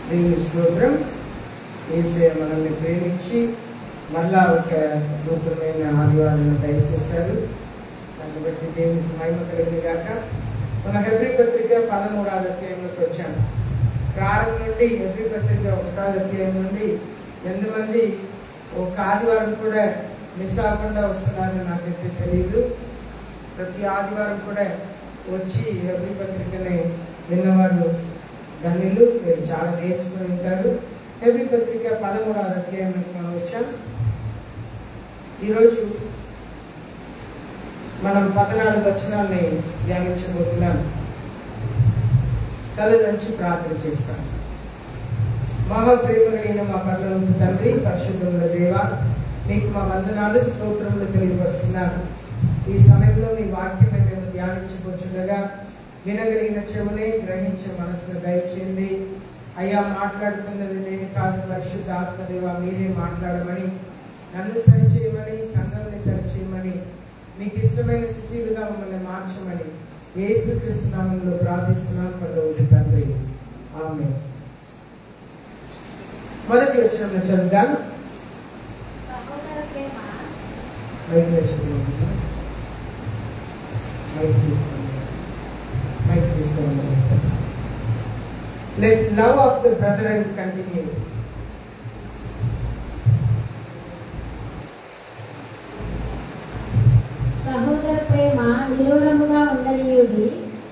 దేవుని స్తోత్రం. యేసయ్య మనల్ని ప్రేమించి మళ్ళా ఒక నూతనమైన ఆదివారాన్ని దయచేశారు. దాన్ని బట్టి దేవునికి మహిమ కలిగింది గాక. మన హెబ్రీ పత్రిక 13వ అధ్యాయంలోకి వచ్చాము. ప్రారంభం నుండి హెబ్రీ పత్రిక 1వ అధ్యాయం నుండి ఎంతమంది ఒక ఆదివారం కూడా మిస్ అవ్వకుండా వస్తున్నారని నాకైతే తెలియదు. ప్రతి ఆదివారం కూడా వచ్చి హెబ్రీ పత్రికని విన్నవారు ధన్యులు. మీరు చాలా నేర్చుకుని ఉంటారు. హెబ్రీ పత్రిక 13వ అధ్యాయంలోకి మనం వచ్చాం. ఈరోజు మనం 14 వచనాల్ని ధ్యానించబోతున్నాం. తల నుంచి ప్రార్థన చేస్తాం. మహాప్రేమ కలిగిన మా పరలోకపు తండ్రి, పరిశుద్ధముల దేవ, నీకు మా వందనాలు, స్తోత్రములు తెలియపరుస్తున్నాను. ఈ సమయంలో మీ వాక్యమే మేము ధ్యానించుకోవచ్చుండగా వినగలిగిన చెవునే, గ్రహించే మనసును దయచేయండి. అయ్యా, మాట్లాడుతున్నది నేను కాదు, పరిశుద్ధ ఆత్మదేవ మీరే మాట్లాడమని, నన్ను సరిచేయమని, సంఘంని సరిచేయమని, మీకు ఇష్టమైన శిష్యులుగా మమ్మల్ని మార్చమని యేసుక్రీస్తు నామములో ప్రార్థిస్తున్నాను పరలోకపు తండ్రి, ఆమేన్. మొదటి వచనంలో చదువుదాం. Let love of the brethren continue. సహోదర ప్రేమ నిలవరముగా ఉండనీయుడి.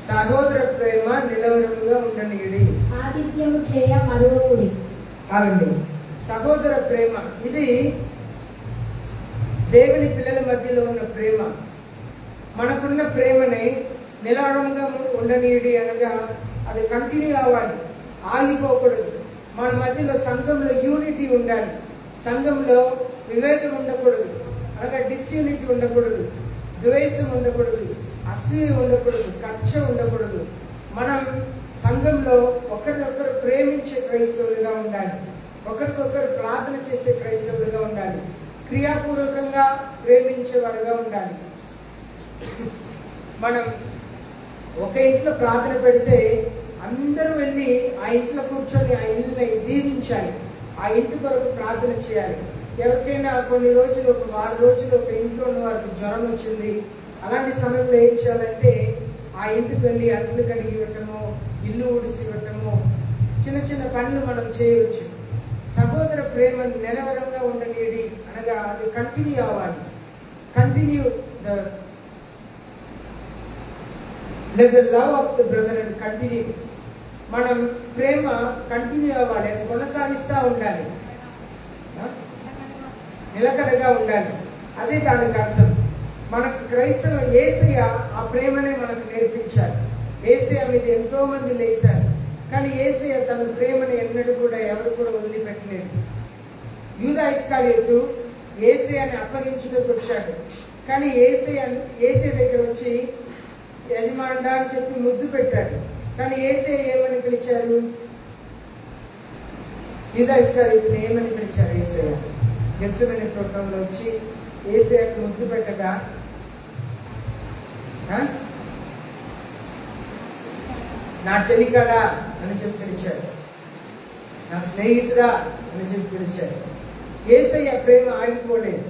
సహోదర ప్రేమ నిలవరముగా ఉండనీయుడి. ఆతిథ్యము చేయ మరువకుడి. అవునండి, సహోదర ప్రేమ ఇది దేవుని పిల్లల మధ్యలో ఉన్న ప్రేమ. మనకున్న ప్రేమని నిలవరంగా ఉండనీయుడి అనగా అది కంటిన్యూ అవ్వాలి, ఆగిపోకూడదు. మన మధ్యలో సంఘంలో యూనిటీ ఉండాలి. సంఘంలో వివేకం ఉండకూడదు, అనగా డిస్యూనిటీ ఉండకూడదు, ద్వేషం ఉండకూడదు, అసూయ ఉండకూడదు, కక్ష ఉండకూడదు. మనం సంఘంలో ఒకరినొకరు ప్రేమించే క్రైస్తవులుగా ఉండాలి. ఒకరికొకరు ప్రార్థన చేసే క్రైస్తవులుగా ఉండాలి. క్రియాపూర్వకంగా ప్రేమించేవారుగా ఉండాలి. మనం ఒక ఇంట్లో ప్రార్థన పెడితే అందరూ వెళ్ళి ఆ ఇంట్లో కూర్చొని ఆ ఇల్లుని దీవించాలి. ఆ ఇంటి కొరకు ప్రార్థన చేయాలి. ఎవరికైనా కొన్ని రోజులు, ఒక 6 రోజులు ఒక ఇంట్లో ఉన్న వారికి జ్వరం వచ్చింది, అలాంటి సమయంలో ఏం చేయాలంటే ఆ ఇంటికి వెళ్ళి అంట్లు కడిగి ఇవ్వటము, ఇల్లు ఊడిసి ఇవ్వటము, చిన్న చిన్న పనులు మనం చేయవచ్చు. సహోదర ప్రేమ నిలవరంగా ఉండనీయడి అనగా అది కంటిన్యూ అవ్వాలి. Continue let the love of the brethren continue. మనం ప్రేమ కంటిన్యూ అవ్వాలి, అది కొనసాగిస్తూ ఉండాలి, నిలకడగా ఉండాలి. అదే దానికి అర్థం. మనకు క్రైస్తవ యేసయ్య ఆ ప్రేమనే మనకు నేర్పించారు. యేసయ్య మీద ఎంతో మంది లేశారు, కానీ యేసయ్య తన ప్రేమని ఎన్నడూ కూడా ఎవరు కూడా వదిలిపెట్టలేదు. యూదా ఇస్కరియోతు యేసయ్యని అప్పగించుటకు వచ్చాడు, కానీ యేసయ్య దగ్గర వచ్చి యజమానుడా అని చెప్పి ముద్దు పెట్టాడు. కానీ యేసయ్య ఏమని పిలిచారు? యూదా ఇస్కరియోతుని ఏమని పిలిచారు? యేసయ్య గెత్సేమనే తోటంలో వచ్చి యేసయ్యకు ముద్దు పెట్టగా నా చెలికాడా అని చెప్పి పిలిచాడు, నా స్నేహితుడా అని చెప్పి పిలిచాడు. యేసయ్య ప్రేమ ఆగిపోలేదు.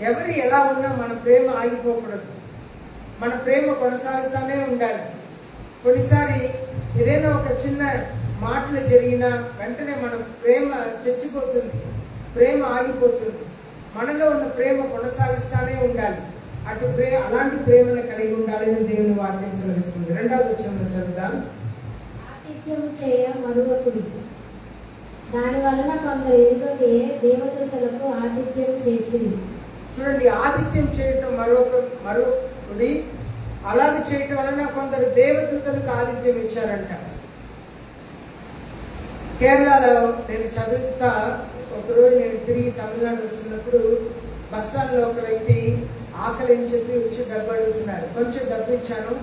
ఎవరు ఎలా ఉన్నా మన ప్రేమ ఆగిపోకూడదు. మన ప్రేమ కొనసాగుతూనే ఉండాలి. కొన్నిసారి ఏదైనా ఒక చిన్న మాటలు జరిగినా వెంటనే మన ప్రేమ చచ్చిపోతుంది, ప్రేమ ఆగిపోతుంది. మనలో ఉన్న ప్రేమ కొనసాగిస్తూనే ఉండాలి. అలాంటి ప్రేమను కలిగి ఉండాలని దేవుని వాక్యం సెలవిస్తుంది. 2వ వచనంలో చదువుదాం. ఆతిథ్యము చేయ మరువకుడి. దాని వలన కొందరు ఎరుగకే దేవదూతలకు ఆతిథ్యం చేసిరి. చూడండి, ఆతిథ్యం చేయటం మరొకటి. అలాగే చేయటం వలన కొందరు దేవదూతలకు ఆతిథ్యం ఇచ్చారంట. కేరళలో నేను చదువుతా ఒకరోజు నేను తిరిగి తమిళనాడు వస్తున్నప్పుడు బస్టాండ్లో ఒక వ్యక్తి ఆకలి అని చెప్పి వచ్చి డబ్బు అడుగుతున్నారు. కొంచెం డబ్బు ఇచ్చాను.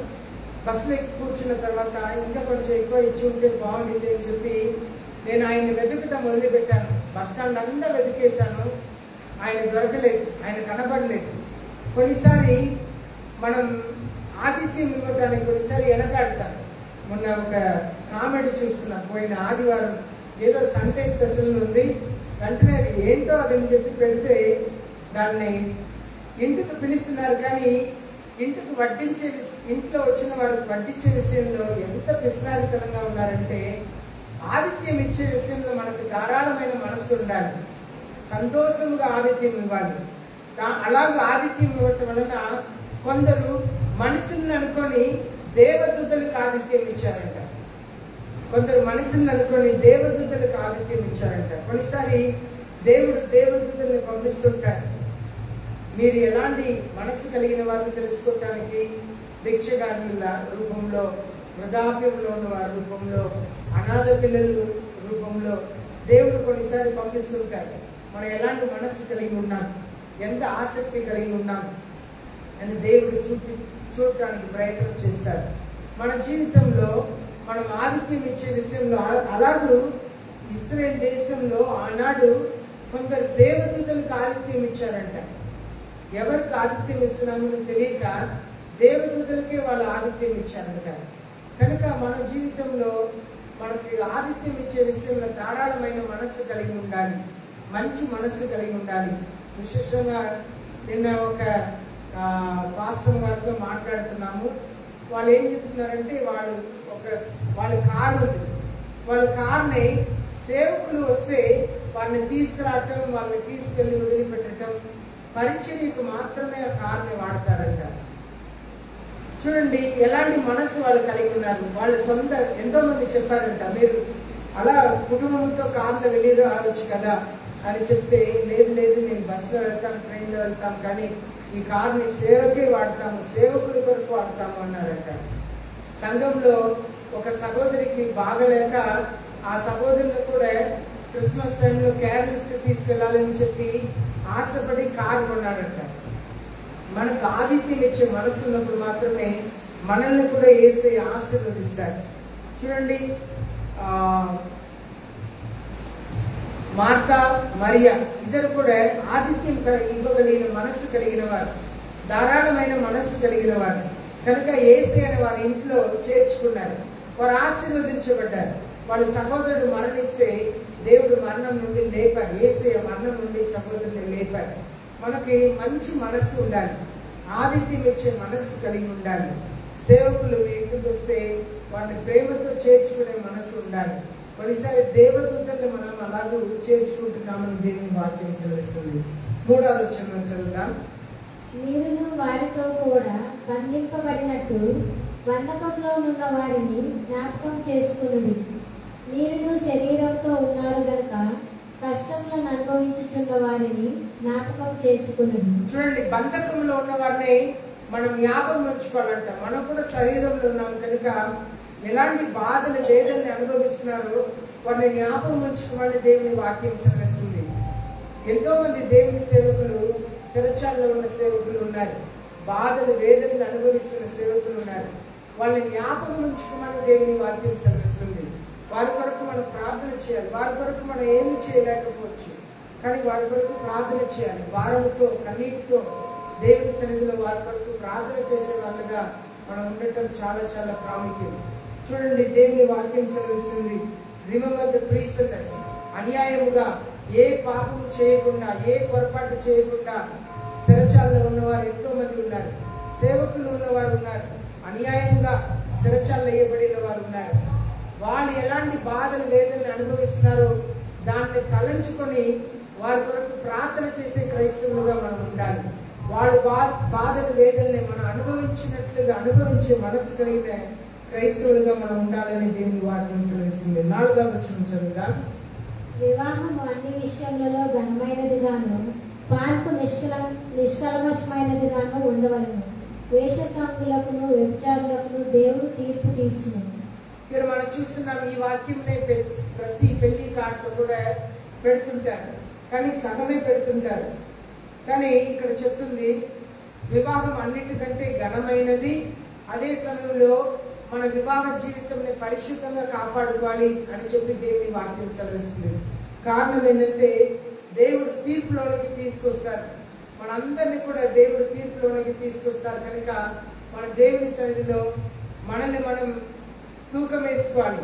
బస్సులో ఎక్కి కూర్చున్న తర్వాత ఇంకా కొంచెం ఎక్కువ ఇచ్చి ఉంటే బాగుంటుంది అని చెప్పి నేను ఆయన్ని వెతకటం మొదలుపెట్టాను. బస్టాండ్ అంతా వెతికేశాను, ఆయన దొరకలేదు, ఆయన కనబడలేదు. కొన్నిసారి మనం ఆతిథ్యం ఇవ్వటానికి కొన్నిసారి వెనకాడతాం. మొన్న ఒక కామెడీ చూస్తున్నా, పోయిన ఆదివారం ఏదో సండే స్పెషల్ ఉంది, వెంటనే అది ఏంటో అదని చెప్పి పెడితే దాన్ని ఇంటికి పిలుస్తున్నారు. కానీ ఇంటికి వడ్డించే ఇంట్లో వచ్చిన వారికి వడ్డించే విషయంలో ఎంత పిసినారితనంగా ఉన్నారంటే, ఆతిథ్యం ఇచ్చే విషయంలో మనకు ధారాళమైన మనస్సు ఉండాలి, సంతోషముగా ఆతిథ్యం ఇవ్వాలి. అలాగే ఆతిథ్యం ఇవ్వటం వలన కొందరు మనుషుల్ని అనుకొని దేవదూతలకు ఆతిథ్యం ఇచ్చారంట. కొందరు మనుషుల్ని అనుకొని దేవదూతలకు ఆతిథ్యం ఇచ్చారంట. కొన్నిసారి దేవుడు దేవదూతల్ని పంపిస్తుంటారు. మీరు ఎలాంటి మనస్సు కలిగిన వారిని తెలుసుకోవటానికి భిక్షగానుల రూపంలో, వృద్ధాప్యంలో ఉన్న వారి రూపంలో, అనాథ పిల్లల రూపంలో దేవుడు కొన్నిసారి పంపిస్తుంటారు. మనం ఎలాంటి మనస్సు కలిగి ఉన్నాం, ఎంత ఆసక్తి కలిగి ఉన్నాం అని దేవుడు చూడటానికి ప్రయత్నం చేస్తారు. మన జీవితంలో మనం ఆతిథ్యం ఇచ్చే విషయంలో అలాగూ ఇశ్రాయేలు దేశంలో ఆనాడు కొందరు దేవదూతలకు ఆతిథ్యం ఇచ్చారంట. ఎవరికి ఆతిథ్యం ఇస్తున్నామని తెలియక దేవదూతలకే వాళ్ళు ఆతిథ్యం ఇచ్చారంట. కనుక మన జీవితంలో మనకి ఆతిథ్యం ఇచ్చే విషయంలో ధారాళమైన మనస్సు కలిగి ఉండాలి, మంచి మనస్సు కలిగి ఉండాలి. విశేషంగా నిన్న ఒక పాస్టర్ గారితో మాట్లాడుతున్నాము. వాళ్ళు ఏం చెప్తున్నారంటే, వాళ్ళ కారు ఉంది, వాళ్ళ కార్ని సేవకులు వస్తే వాళ్ళని తీసుకురావటం, వాళ్ళని తీసుకెళ్ళి వదిలిపెట్టడం, పరిచర్యకు మాత్రమే ఆ కార్ని వాడతారంట. చూడండి ఎలాంటి మనసు వాళ్ళు కలిగి ఉన్నారు. వాళ్ళు సొంత ఎంతో మంది చెప్పారంట, మీరు అలా కుటుంబంతో కార్లో వెళ్ళి రావచ్చు కదా అని చెప్తే, లేదు లేదు నేను బస్సులో వెళ్తాను, ట్రైన్లో వెళ్తాను, కానీ ఈ కార్ని సేవకే వాడతాము, సేవకుడి కొరకు వాడతాము అన్నారంట. సంఘంలో ఒక సహోదరికి బాగలేక ఆ సహోదరుని కూడా క్రిస్మస్ టైంలో క్యారల్స్కి తీసుకెళ్లాలని చెప్పి ఆశపడి కారు కొన్నారంట. మనకు ఆతిథ్యం ఇచ్చే మనసు ఉన్నప్పుడు మాత్రమే మనల్ని కూడా యేసే ఆశీర్వదిస్తారు. చూడండి, మార్తా మరియా ఇద్దరు కూడా ఆతిథ్యం ఇవ్వగలిగిన మనస్సు కలిగిన వారు, ధారాళమైన మనస్సు కలిగిన వారు. కనుక యేసే అని వారి ఇంట్లో చేర్చుకున్నారు. వారు ఆశీర్వదించబడ్డారు. వాళ్ళ సహోదరుడు మరణిస్తే దేవుడు మరణం నుండి లేపారు, యేసే మరణం నుండి సహోదరుని లేపారు. మనకి మంచి మనస్సు ఉండాలి, ఆతిథ్యం ఇచ్చే మనస్సు కలిగి ఉండాలి. సేవకులు ఇంటికి వస్తే వారిని ప్రేమతో చేర్చుకునే మనస్సు ఉండాలి. కొన్నిసారి దేవదూతల్ని మనం అలాగూ చేర్చుకుంటున్నామని దేవుని వాక్యం సెలవిస్తుంది. 3వ వచనం చదువుదాం. మీరును వారితో కూడా బంధింపబడినట్టు బంధకంలో ఉన్న వారిని జ్ఞాపకం చేసుకునుడి. మీరును శరీరంతో ఉన్నారు గనుక కష్టములను అనుభవించుచున్న వారిని జ్ఞాపకం చేసుకునుడి. చూడండి, బంధకంలో ఉన్న వారిని మనం జ్ఞాపకం ఉంచుకోవాలంట. మనం కూడా శరీరంలో ఉన్నాం కనుక ఎలాంటి బాధలు వేదనని అనుభవిస్తున్నారో వారిని జ్ఞాపకం ఉంచుకోవాలని దేవుని వాక్యం సెలవిస్తుంది. ఎంతో మంది దేవుని సేవకులు, శిరచాల్లో ఉన్న సేవకులు ఉన్నారు, బాధలు వేదనలు అనుభవిస్తున్న సేవకులు ఉన్నారు. వాళ్ళని జ్ఞాపకం ఉంచుకోమని దేవుని వాక్యం సెలవిస్తుంది. వారి కొరకు మనం ప్రార్థన చేయాలి. వారి కొరకు మనం ఏమి చేయలేకపోవచ్చు, కానీ వారి కొరకు ప్రార్థన చేయాలి. భారంతో, కన్నీటితో దేవుని సన్నిధిలో వారి కొరకు ప్రార్థన చేసే వాళ్ళగా మనం ఉండటం చాలా చాలా ప్రాముఖ్యం. చూడండి, దేవుని వాక్యం సెలవిస్తుంది, రిమెంబర్ ద ప్రీసెంటర్స్. అన్యాయముగా ఏ పాపము చేయకుండా, ఏ పొరపాటు చేయకుండా శిరచాల్లో ఉన్నవారు ఎంతో మంది ఉన్నారు. సేవకులు ఉన్నవారు ఉన్నారు, అన్యాయంగా శిరచాల్లో వేయబడిన వారు ఉన్నారు. వాళ్ళు ఎలాంటి బాధలు వేదనలు అనుభవిస్తున్నారో దాన్ని తలంచుకొని వారి కొరకు ప్రార్థన చేసే క్రైస్తవులుగా మనం ఉండాలి. వాళ్ళు బాధలు వేదనని మనం అనుభవించినట్లుగా అనుభవించే మనసు కలిగిన క్రైస్తవులుగా మనం ఉండాలని దేవుని వాక్యం సెలవిస్తుంది. 4వ వచనం చదువుదాం. వివాహం అన్ని విషయములలో ఘనమైనదిగాను పాల్పు నిష్కల్మషమైనదిగాను ఉండవలను. వేషసాంగులకును వ్యభిచారులకును దేవుడు తీర్పు తీర్చును. ఇక్కడ మనం చూస్తున్నాం, ఈ వాక్యంనే ప్రతి పెళ్లి కార్డులో కూడా పెడుతుంటారు, కానీ సగమే పెడుతుంటారు. కానీ ఇక్కడ చెప్తుంది వివాహం అన్నిటికంటే ఘనమైనది. అదే సమయంలో మన వివాహ జీవితంని పరిశుద్ధంగా కాపాడుకోవాలి అని చెప్పి దేవుని వాక్యం సెలవిస్తుంది. కారణం ఏంటంటే దేవుడు తీర్పులోనికి తీసుకొస్తారు. మనందరినీ కూడా దేవుడు తీర్పులోనికి తీసుకొస్తారు. కనుక మన దేవుని సన్నిధిలో మనల్ని మనం తూకం వేసుకోవాలి,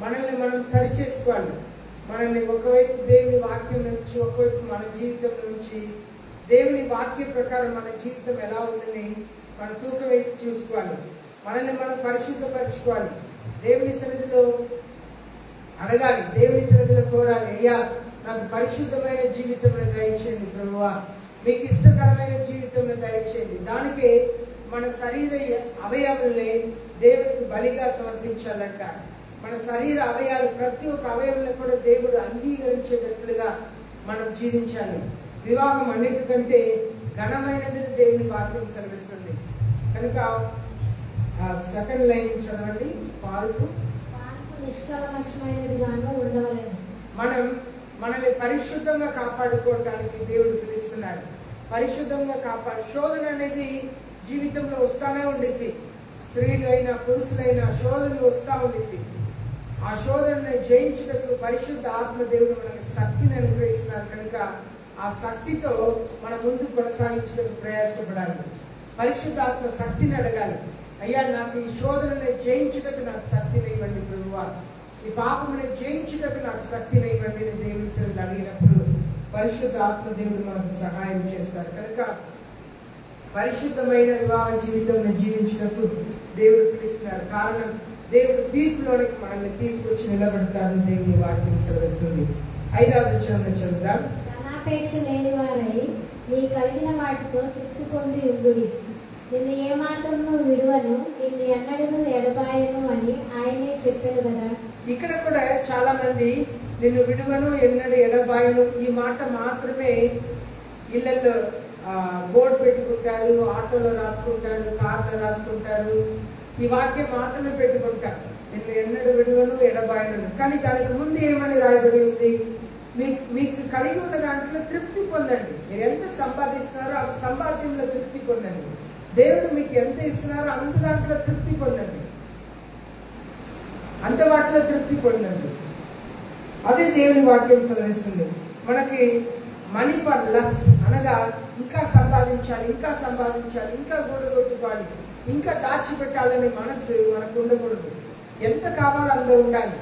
మనల్ని మనం సరిచేసుకోవాలి. మనల్ని ఒకవైపు దేవుని వాక్యం నుంచి, ఒకవైపు మన జీవితం నుంచి దేవుని వాక్య ప్రకారం మన జీవితం ఎలా ఉందని మనం తూకం వేసి చూసుకోవాలి. మనల్ని మనం పరిశుద్ధపరచుకోవాలి. దేవుని సన్నిధిలో అడగాలి, దేవుని సన్నిధిలో కోరాలి, అయ్యా నాకు పరిశుద్ధమైన జీవితం దయచేయండి ప్రభువా, మీకు ఇష్టకరమైన జీవితం దయచేయండి. దానికే మన శరీర అవయవాలే దేవునికి బలిగా సమర్పించాలంట. మన శరీర అవయవాలు, ప్రతి ఒక్క అవయవాలను కూడా దేవుడు అంగీకరించేటట్లుగా మనం జీవించాలి. వివాహం అన్నిటికంటే ఘనమైనది దేవుని వాక్యం సెలవిస్తుంది. కనుక సెకండ్ లైన్ చదవండి. పాల్పు నిష్కల్మషమైనదిగాను ఉండవలెను. మనల్ని పరిశుద్ధంగా కాపాడుకోవడానికి దేవుడు పిలుస్తున్నారు. పరిశుద్ధంగా శోధన అనేది జీవితంలో వస్తానే ఉండిద్ది. స్త్రీలైనా పురుషులైనా శోధనలు వస్తూ ఉండిద్ది. ఆ శోధనని జయించుటకు పరిశుద్ధ ఆత్మ దేవుడు మనకి శక్తిని అనుగ్రహిస్తున్నారు. కనుక ఆ శక్తితో మన ముందు కొనసాగించడానికి ప్రయాసపడాలి. పరిశుద్ధ ఆత్మ శక్తిని అడగాలి. అయ్యా నాకు ఈ శోధనని జయించుటకు నాకు శక్తిని ఇవ్వండి ప్రభువా, ఈ పాపముని జయించుటకు నాకు శక్తిని ఇవ్వండి అని దేవుని సన్నిధిలో అడిగినప్పుడు పరిశుద్ధ ఆత్మ దేవుడు మనకు సహాయం చేస్తారు. కనుక పరిశుద్ధమైన వివాహ జీవితాన్ని జీవించుటకు దేవుడు పిలుస్తున్నారు. కారణం దేవుడు తీర్పులోనికి మనల్ని తీసుకొచ్చి నిలబెడతారు. దేవుని వాక్యం సెలవిస్తుంది. 5వ వచనం చదువుదాం. ధనాపేక్ష లేని వారై మీ కలిగిన వాటితో తృప్తి పొంది ఉండుడి. నిన్ను ఏమాత్రము విడువను, నిన్ను ఎన్నడూ ఎడబాయను అని ఆయనే చెప్పాడు కదా. ఇక్కడ కూడా చాలా మంది నిన్ను విడువను, ఎన్నడూ ఎడబాయను ఈ మాట మాత్రమే ఇళ్లలో బోర్డు పెట్టుకుంటారు, ఆటోలో రాసుకుంటారు, కార్లో రాసుకుంటారు. ఈ వాక్యం మాత్రమే పెట్టుకుంటారు, నిన్ను ఎన్నడూ విడువను ఎడబాయను. కానీ దానికి ముందు ఏమని రాయబడి ఉంది? మీకు కలిగి ఉన్న దాంట్లో తృప్తి పొందండి. మీరు ఎంత సంపాదిస్తున్నారో ఆ సంపాద్యంలో తృప్తి పొందండి. దేవుడు మీకు ఎంత ఇస్తున్నారో అంత దాంట్లో తృప్తి పొందండి, అంత వాటిలో తృప్తి పొందండి. అదే దేవుని వాక్యం సెలవిస్తుంది. మనకి మనీ ఫర్ లస్ట్ అనగా ఇంకా సంపాదించాలి, ఇంకా సంపాదించాలి, ఇంకా గూడగొట్టుకోవాలి, ఇంకా దాచిపెట్టాలనే మనసు మనకు ఉండకూడదు. ఎంత కావాలో అంత ఉండాలి.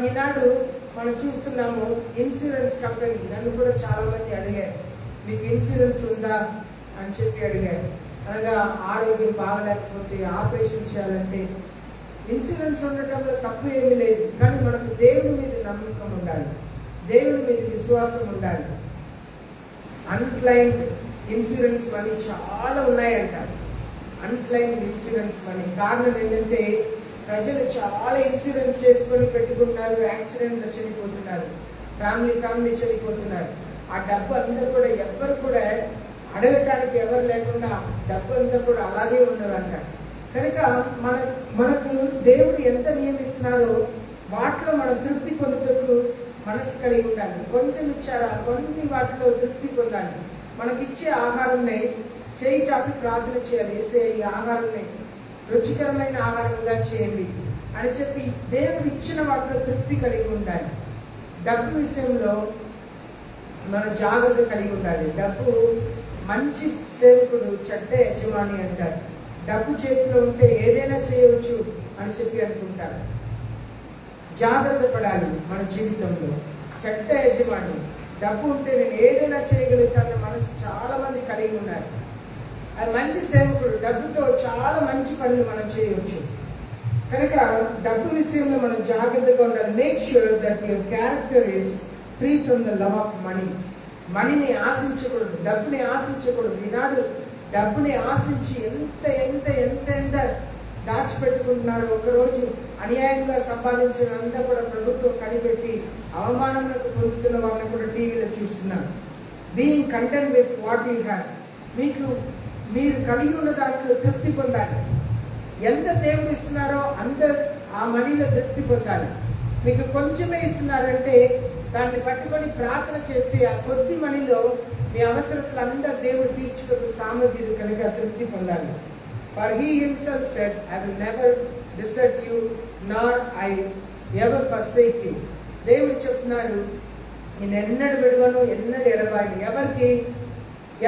ఈనాడు మనం చూస్తున్నాము ఇన్సూరెన్స్ కంపెనీ. నన్ను కూడా చాలా మంది అడిగారు, మీకు ఇన్సూరెన్స్ ఉందా అని చెప్పి అడిగారు. అనగా ఆరోగ్యం బాగలేకపోతే ఆపరేషన్ చేయాలంటే ఇన్సూరెన్స్ ఉండటంలో తప్పు ఏమీ లేదు. కానీ మనకు దేవుని మీద నమ్మకం ఉండాలి, దేవుని మీద విశ్వాసం ఉండాలి. అన్క్లైమ్డ్ ఇన్సూరెన్స్ మనీ చాలా ఉన్నాయంట. అన్క్లైమ్డ్ ఇన్సూరెన్స్ మనీ కారణం ఏంటంటే ప్రజలు చాలా ఇన్సూరెన్స్ చేసుకొని పెట్టుకుంటున్నారు, యాక్సిడెంట్లో చనిపోతున్నారు, ఫ్యామిలీ చనిపోతున్నారు. ఆ డబ్బు అంతా కూడా ఎవ్వరు కూడా అడగటానికి ఎవరు లేకుండా డబ్బు అంతా కూడా అలాగే ఉన్నదంట. కనుక మనకు దేవుడు ఎంత నియమిస్తున్నారో వాటిలో మనం తృప్తి పొందుటకు మనసు కలిగి ఉండాలి. కొంచెం ఇచ్చారా, కొన్ని వాటిలో తృప్తి పొందాలి. మనకిచ్చే ఆహారంని చేయి చాపి ప్రార్థన చేయాలి. వేసే ఈ ఆహారాన్ని రుచికరమైన ఆహారంగా చేయండి అని చెప్పి దేవుడు ఇచ్చిన వాటిలో తృప్తి కలిగి ఉండాలి. డబ్బు విషయంలో మనం జాగ్రత్త కలిగి ఉండాలి. డబ్బు మంచి సేవకుడు చెడ్డ యజమాని అంటారు. డబ్బు చేతిలో ఉంటే ఏదైనా చేయవచ్చు అని చెప్పి అనుకుంటారు. జాగ్రత్త పడాలి మన జీవితంలో. చెడ్డ యజమాని, డబ్బు ఉంటే నేను ఏదైనా చేయగలుగుతానన్న మనసు చాలా మంది కలిగి ఉన్నారు. అది మంచి సేవకుడు, డబ్బుతో చాలా మంచి పనులు మనం చేయవచ్చు. కనుక డబ్బు విషయంలో మనం జాగ్రత్తగా ఉండాలి. Make sure that your character is free from the love of money. మనీని ఆశించకూడదు, డబ్బుని ఆశించకూడదు. ఈనాడు డబ్బుని ఆశించి ఎంత ఎంత ఎంత ఎంత దాచిపెట్టుకుంటున్నారు. ఒకరోజు అన్యాయంగా సంపాదించినంతా కూడా ప్రభుత్వం కనిపెట్టి అవమానాలకు పొందుతున్న వాళ్ళని కూడా టీవీలో చూస్తున్నారు. Being content with what you have. మీరు కలిగి ఉన్న దాంట్లో తృప్తి పొందాలి. ఎంత దేవుడు ఇస్తున్నారో అంత ఆ మనీలో తృప్తి పొందాలి. మీకు కొంచెమే ఇస్తున్నారంటే దాన్ని పట్టుకొని ప్రార్థన చేస్తే ఆ కొద్ది మనీలో మీ అవసరతలు అందరూ దేవుడు తీర్చుటకు సామర్థ్యుడు కనుక తృప్తి పొందాలి. For he himself said, I will never desert you, nor I ever forsake you. దేవుడు చెప్తున్నారు, నేను ఎన్నడూ విడువను, ఎన్నడూ ఎడబాయను.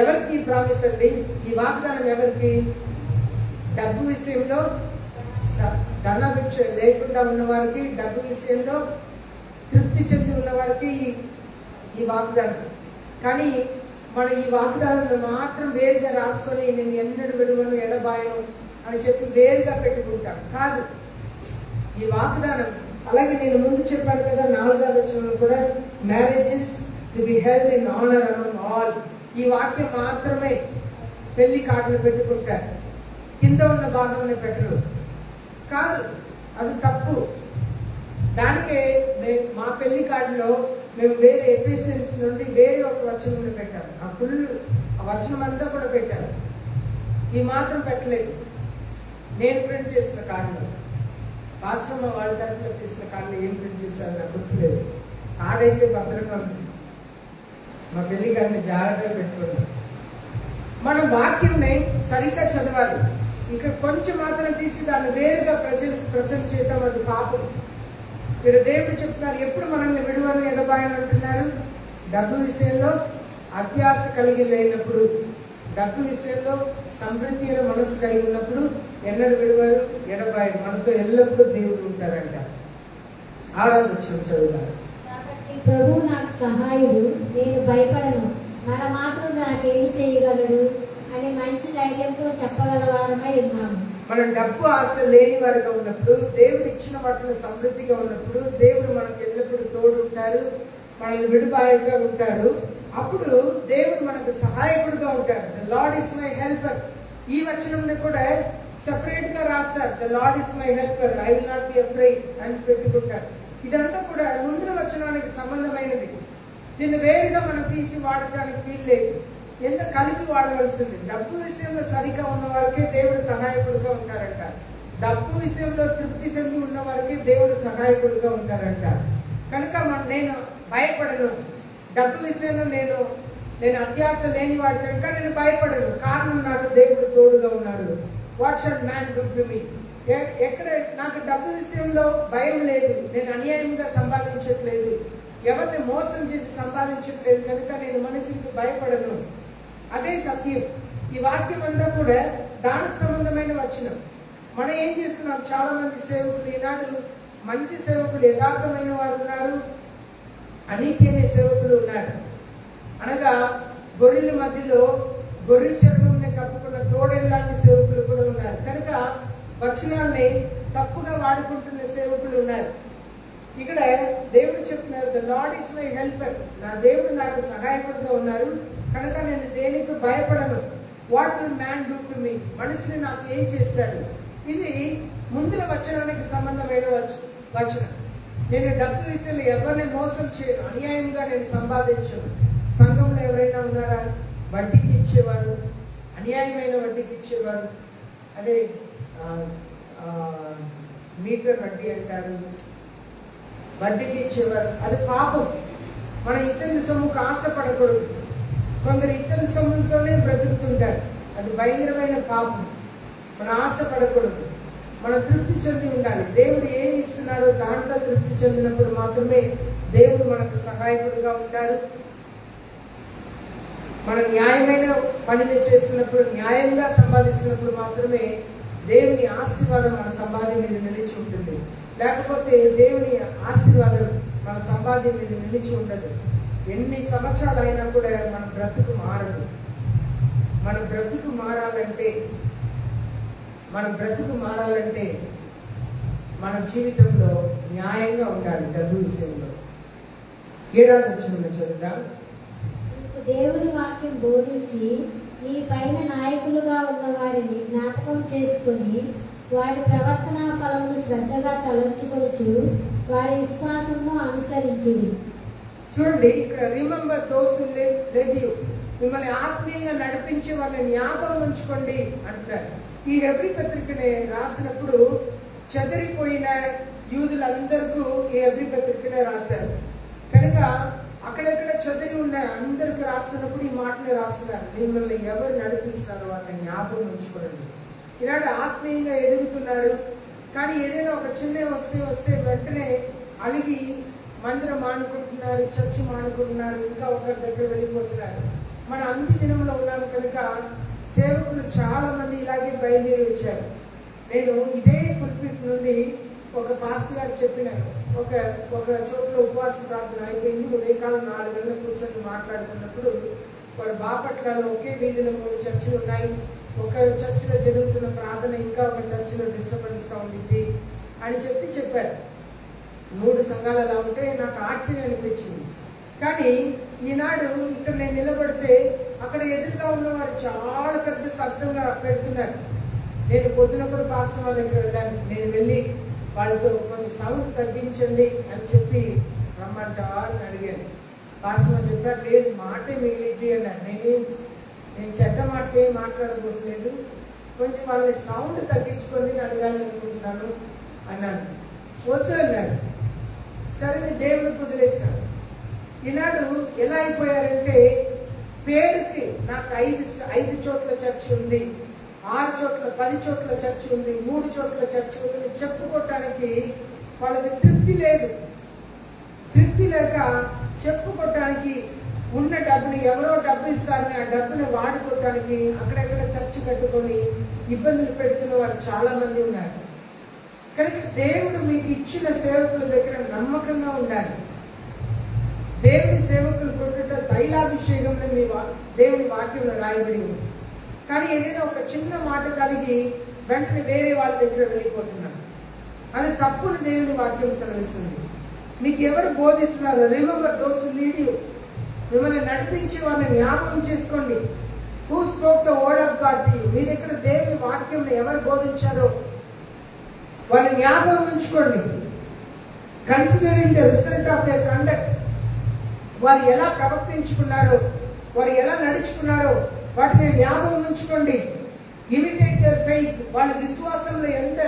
ఎవరికి ప్రామిస్ అండి? ఈ వాగ్దానం ఎవరికి? డబ్బు విషయంలో ధనాపేక్ష లేకుండా ఉన్న వారికి, డబ్బు విషయంలో తృప్తి తృప్తి చెంది ఉన్న వారికి ఈ వాగ్దానం. కానీ మనం ఈ వాగ్దానంలో మాత్రం వేరుగా రాసుకొని నేను ఎన్నడూ విడువను ఎడబాయను అని చెప్పి వేరుగా పెట్టుకుంటాం. కాదు, ఈ వాగ్దానం. అలాగే నేను ముందు చెప్పాను కదా 4వ వచనంలో కూడా marriages to be held in honour among all. ఈ వాక్యం మాత్రమే పెళ్లి కార్డులు పెట్టుకుంటారు, కింద ఉన్న భాగంలో పెట్టరు. కాదు, అది తప్పు. దానికే మా పెళ్లి కార్డులో మేము వేరే ఎఫెసియన్స్ నుండి వేరే ఒక వచనం పెట్టాము. ఆ వచనం అంతా కూడా పెట్టాము. ఈ మాత్రం పెట్టలేదు. నేను ప్రింట్ చేసిన కార్డులో, పాస్టర్ వాళ్ళ తరఫున చేసిన కార్డులో ఏం ప్రింట్ చేశారు నాకు గుర్తులేదు. కార్డైతే భద్రంగా ఉంది. మా పెళ్లి కార్డుని జాగ్రత్తగా పెట్టుకున్నాం. మనం వాక్యంని సరిగ్గా చదవాలి. ఇక్కడ కొంచెం మాత్రం తీసి దాన్ని వేరుగా ప్రజలకు ప్రజెంట్ చేయటం అది పాపం. ఇక్కడ దేవుడు చెప్తున్నారు, ఎప్పుడు మనల్ని విడువను ఎడబాయను అంటున్నారు. డబ్బు విషయంలో అత్యాశ కలిగి లేనప్పుడు, డబ్బు విషయంలో సమృద్ధి అయిన మనసు కలిగి ఉన్నప్పుడు ఎన్నడూ విడువరు ఎడబాయను, మనతో ఎల్లప్పుడూ దేవుడు ఉంటారంట. 6వ వచనం చదువుతారు. కాబట్టి ప్రభువు నాకు సహాయుడు, నేను భయపడను, మన మాత్రం నాకేమి చేయగలడు అని మంచి ధైర్యంతో చెప్పగల వారమై ఉన్నాము. మనం డబ్బు ఆశ లేని వారిగా ఉన్నప్పుడు, దేవుడు ఇచ్చిన వాటిని సమృద్ధిగా ఉన్నప్పుడు, దేవుడు మనకు ఎల్లప్పుడూ తోడు ఉంటారు, మనల్ని విడుబాయగా ఉంటారు. అప్పుడు దేవుడు మనకు సహాయకుడుగా ఉంటారు. The Lord is my helper. ఈ వచనంని కూడా సెపరేట్ గా రాస్తారు. The Lord is my helper, I will not be afraid అని పెట్టుకుంటారు. ఇదంతా కూడా ముందు వచనానికి సంబంధమైనది. దీన్ని వేరుగా మనం తీసి వాడటానికి వీల్లేదు. ఎంత కలిపి వాడవలసింది. డబ్బు విషయంలో సరిగా ఉన్న వారికే దేవుడు సహాయకుడుగా ఉంటారంట. డబ్బు విషయంలో తృప్తి చెంది ఉన్న వారికి దేవుడు సహాయకుడుగా ఉంటారంట. కనుక నేను భయపడను. డబ్బు విషయంలో నేను అత్యాశ లేని వాడి కనుక నేను భయపడను. కారణం నాకు దేవుడు తోడుగా ఉన్నారు. What should man do to me? ఎక్కడ నాకు డబ్బు విషయంలో భయం లేదు. నేను అన్యాయంగా సంపాదించట్లేదు, ఎవరిని మోసం చేసి సంపాదించట్లేదు కనుక నేను మనిషికి భయపడను. అదే సత్యం. ఈ వాక్యం అంతా కూడా దానికి సంబంధమైన వచనం. మనం ఏం చేస్తున్నాం? చాలా మంది సేవకులు ఈనాడు మంచి సేవకులు, యథార్థమైన వారు ఉన్నారు, అనీతి అనే సేవకులు ఉన్నారు. అనగా గొర్రెల మధ్యలో గొర్రె చర్మంని కప్పుకున్న తోడేలాంటి సేవకులు కూడా ఉన్నారు. కనుక వచనాన్ని తప్పుగా వాడుకుంటున్న సేవకులు ఉన్నారు. ఇక్కడ దేవుడు చెప్తున్నారు, the Lord is my helper. నా దేవుడు నాకు సహాయకుడుగా ఉన్నారు కనుక నేను దేనికి భయపడను. What will man do to me? మనిషిని నాకు ఏం చేస్తాడు? ఇది ముందుల వచనానికి సంబంధమైన వచనం. నేను డబ్బు విషయంలో ఎవరిని మోసం చేయను, అన్యాయంగా నేను సంపాదించను. సంఘంలో ఎవరైనా ఉన్నారా వడ్డీకి ఇచ్చేవారు, అన్యాయమైన వడ్డీకి ఇచ్చేవారు? అదే మీటర్ వడ్డీ అంటారు, వడ్డీకి ఇచ్చేవారు. అది పాపం. మన ఇతరుల సొమ్ముకు ఆశపడకూడదు. కొందరు ఇతరుల సొమ్ముతోనే బ్రతుకుతుంటారు. అది భయంకరమైన పాపం. మన ఆశపడకూడదు. మన తృప్తి చెంది ఉండాలి. దేవుడు ఏమి ఇస్తున్నారో దాంట్లో తృప్తి చెందినప్పుడు మాత్రమే దేవుడు మనకు సహాయకుడిగా ఉంటారు. మనం న్యాయమైన పనిని చేస్తున్నప్పుడు, న్యాయంగా సంపాదిస్తున్నప్పుడు మాత్రమే దేవుని ఆశీర్వాదం మన సంపాదన మీద నిలిచి ఉంటుంది. లేకపోతే దేవుని ఆశీర్వాదం మన సంపాదన మీద నిలిచి ఉండదు. ఎన్ని సంవత్సరాలు అయినా కూడా మన బ్రతుకు మారదు. మన బ్రతుకు మారాలంటే మన జీవితంలో న్యాయంగా ఉండాలి. డబ్బు విషయంలో 7వ వచనంలో చదువుదాం. దేవుని వాక్యం బోధించి నీ పైన నాయకులుగా ఉన్న వారిని జ్ఞాపకం చేసుకొని వారి ప్రవర్తనా ఫలమును శ్రద్ధగా తలంచుకొనుచు వారి విశ్వాసమును అనుసరించుడి. చూడండి, ఇక్కడ remember those who lead you, మిమ్మల్ని ఆత్మీయంగా నడిపించి వాళ్ళని జ్ఞాపకం ఉంచుకోండి అంటారు. ఈ హెబ్రీ పత్రికని రాసినప్పుడు చెదిరిపోయిన యూదులందరికీ ఈ హెబ్రీ పత్రికనే రాశారు. కనుక అక్కడెక్కడ చెదిరి ఉన్న అందరికి రాస్తున్నప్పుడు ఈ మాటనే రాస్తున్నారు. మిమ్మల్ని ఎవరు నడిపిస్తున్నారో వాళ్ళని జ్ఞాపకం ఉంచుకోండి. ఈనాడు ఆత్మీయంగా ఎదుగుతున్నారు, కానీ ఏదైనా ఒక చిన్న వస్తే వెంటనే అలిగి మందిరం మానుకుంటున్నారు, చర్చి మానుకుంటున్నారు, ఇంకా ఒకరి దగ్గర వెళ్ళిపోతున్నారు. మన అంత్య దినంలో ఉన్నాము కనుక సేవకులు చాలా మంది ఇలాగే బయలుదేరి వచ్చారు. నేను ఇదే పుల్పిట్ నుండి ఒక పాస్టర్ గారు చెప్పినారు, ఒక ఒక చోట్ల ఉపవాస ప్రార్థన అయిపోయింది. ఉదయకాలం 4 గంటలకు కూర్చొని మాట్లాడుతున్నప్పుడు వారు బాపట్లలో ఒకే వీధిలో 3 చర్చిలు ఉన్నాయి, ఒక చర్చిలో జరుగుతున్న ప్రార్థన ఇంకా ఒక చర్చిలో డిస్టర్బెన్స్గా ఉండింది అని చెప్పారు. 3 సంఘాలు అలా ఉంటే నాకు ఆశ్చర్యం అనిపించింది. కానీ ఈనాడు ఇక్కడ నేను నిలబడితే అక్కడ ఎదురుగా ఉన్నవారు చాలా పెద్ద శబ్దంగా పెడుతున్నారు. నేను పొద్దున కూడా పాస్టర్ వాళ్ళ దగ్గర వెళ్ళాను. నేను వెళ్ళి వాళ్ళతో కొన్ని సౌండ్ తగ్గించండి అని చెప్పి రమ్మంటా అని అడిగాను. పాస్టర్ చెప్పారు, లేదు మాటే మిగిలిద్ది అన్నారు. నేను చెడ్డ మాటే మాట్లాడకూడలేదు, కొంచెం వాళ్ళని సౌండ్ తగ్గించుకొని అడగాలని అనుకుంటున్నాను అన్నాను. వద్దు అన్నారు. సరే దేవుడు కుదిలేశాను. ఈనాడు ఎలా అయిపోయారంటే పేరుకి నాకు 5 చోట్ల చర్చి ఉంది, 6 చోట్ల 10 చోట్ల చర్చి ఉంది, 3 చోట్ల చర్చి ఉంది చెప్పుకోవటానికి వాళ్ళకి తృప్తి లేదు. తృప్తి లేక చెప్పుకోవటానికి ఉన్న డబ్బుని ఎవరో డబ్బు ఇస్తారని ఆ డబ్బుని వాడుకోవటానికి అక్కడెక్కడ చర్చి కట్టుకొని ఇబ్బందులు పెడుతున్న వారు చాలా మంది ఉన్నారు. కనుక దేవుడు మీకు ఇచ్చిన సేవకుల దగ్గర నమ్మకంగా ఉండాలి. దేవుని సేవకులు కొట్టుట తైలాభిషేకంలో దేవుని వాక్యంలో రాయబడి ఉంది. కానీ ఏదైనా ఒక చిన్న మాట కలిగి వెంటనే వేరే వాళ్ళ దగ్గర వెళ్ళిపోతున్నారు. అది తప్పుని దేవుని వాక్యం సెలవిస్తుంది. మీకు ఎవరు బోధిస్తున్నారు? Remember those who lead you. మిమ్మల్ని నడిపించి వాళ్ళని జ్ఞాపకం చేసుకోండి. Who spoke the word of God to you. మీ దగ్గర దేవుని వాక్యం ఎవరు బోధించారో వాళ్ళని జ్ఞాపకం ఉంచుకోండి. Considering the result of their conduct. వారు ఎలా ప్రవర్తించుకున్నారో, వారు ఎలా నడుచుకున్నారో వాటిని జ్ఞాపకం ఉంచుకోండి. Imitate their faith. వాళ్ళ విశ్వాసంలో ఎంత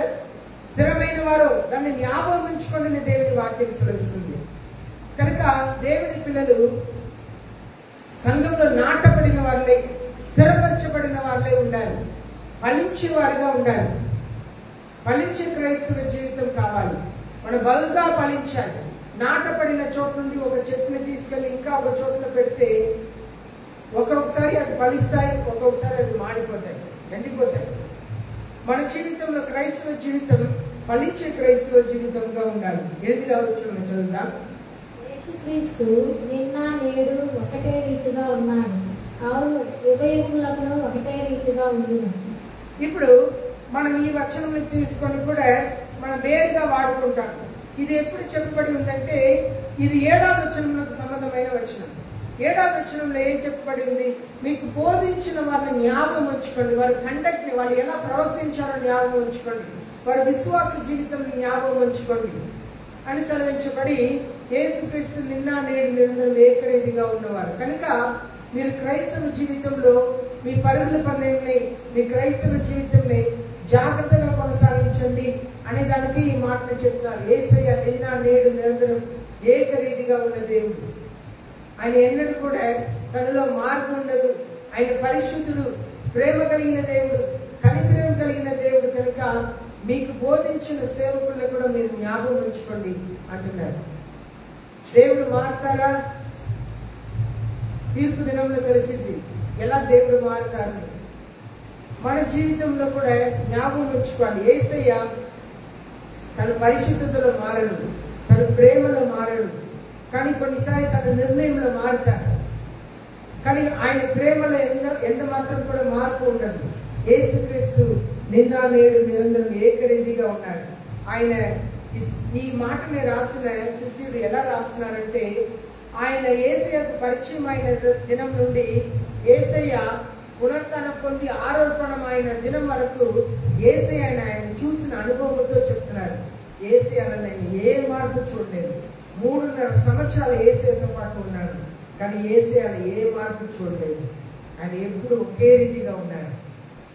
స్థిరమైన వారో దాన్ని జ్ఞాపకం ఉంచుకోండి దేవుని వాక్యం సెలవిస్తుంది. కనుక దేవుని పిల్లలు సంఘంలో నాటబడిన వారిలై, స్థిరపరచబడిన వారిలై ఉండాలి, ఫలించే వారిగా ఉండాలి. ఫలించే క్రైస్తవ జీవితం కావాలి. మనం బలుగా ఫలించాలి. నాటపడిన చోటు నుండి ఒక చెట్టుని తీసుకెళ్ళి ఇంకా ఒక చోట్ల పెడితే ఒక్కొక్కసారి అది ఫలిస్తాయి, ఒక్కొక్కసారి అది మాడిపోతాయి, ఎండిపోతాయి. మన జీవితంలో క్రైస్తవ జీవితం ఫలించే క్రైస్తవ జీవితంగా ఉండాలి. 8వ వచనం చదువుదాం. యేసుక్రీస్తు నిన్న నేడు ఒకటే రీతిగా ఉన్నాడు, అవును యుగయుగములకు ఒకటే రీతిగా ఉండును. ఇప్పుడు మనం ఈ వచనం తీసుకొని కూడా మనం వేరుగా వాడుకుంటాం. ఇది ఎప్పుడు చెప్పబడి ఉందంటే ఇది 7వ వచనంలోకి సంబంధమైన వచనం. 7వ వచనంలో ఏం చెప్పబడి ఉంది? మీకు బోధించిన వారిని జ్ఞాపకం ఉంచుకోండి, వారి కండక్ట్ని, వాళ్ళు ఎలా ప్రవర్తించారో జ్ఞాపకం ఉంచుకోండి, వారి విశ్వాస జీవితం జ్ఞాపకం ఉంచుకోండి అని సెలవించబడి యేసుక్రీస్తు నిన్న నేడు నిరంతరం ఏకరీతిగా ఉన్నవారు. కనుక మీరు క్రైస్తవ జీవితంలో మీ పరుగుల పందెంని, మీ క్రైస్తవ జీవితంని జాగ్రత్తగా కొనసాగించండి అనే దానికి ఈ మాటను చెప్తున్నారు. యేసయ్య నిన్న నేడు నిరంతరం ఏకరీతిగా ఉన్న దేవుడు. ఆయన ఎన్నడూ కూడా తనలో మార్పు ఉండదు. ఆయన పరిశుద్ధుడు, ప్రేమ కలిగిన దేవుడు, కనికరం కలిగిన దేవుడు. కనుక మీకు బోధించిన సేవకులను కూడా మీరు జ్ఞాపకం ఉంచుకోండి అంటున్నారు. దేవుడు మారుతారా? తీర్పు దినంలో తెలిసింది ఎలా దేవుడు మారుతారు. మన జీవితంలో కూడా జ్ఞాపకం ఉంచుకోవాలి. యేసయ్య తన పరిశుద్ధతలో మారరు, తన ప్రేమలో మారరు, కానీ కొన్నిసారి తన నిర్ణయంలో మారుతారు. కానీ ఆయన ప్రేమలో ఎంత మాత్రం కూడా మార్పు ఉండదు. యేసుక్రీస్తు నిన్న నేడు నిరంతరం ఏకరీతిగా ఉన్నారు. ఆయన ఈ మాటని రాసిన శిష్యుడు ఎలా రాస్తున్నారంటే, ఆయన యేసయ్యకు పరిచయం అయిన దినం నుండి యేసయ్య పునరుత్థానం పొంది ఆరోపణమైన దినం వరకు యేసయ్య ఆయన చూసిన అనుభవంతో చెప్తున్నారు. యేసయ్యలో నేను ఏ మార్పు చూడలేదు. 3.5 సంవత్సరాలు యేసయ్యతో పాటు ఉన్నాడు, కానీ యేసయ్యలో ఏ మార్పు చూడలేదు. ఆయన ఎప్పుడు ఒకే రీతిగా ఉన్నారు.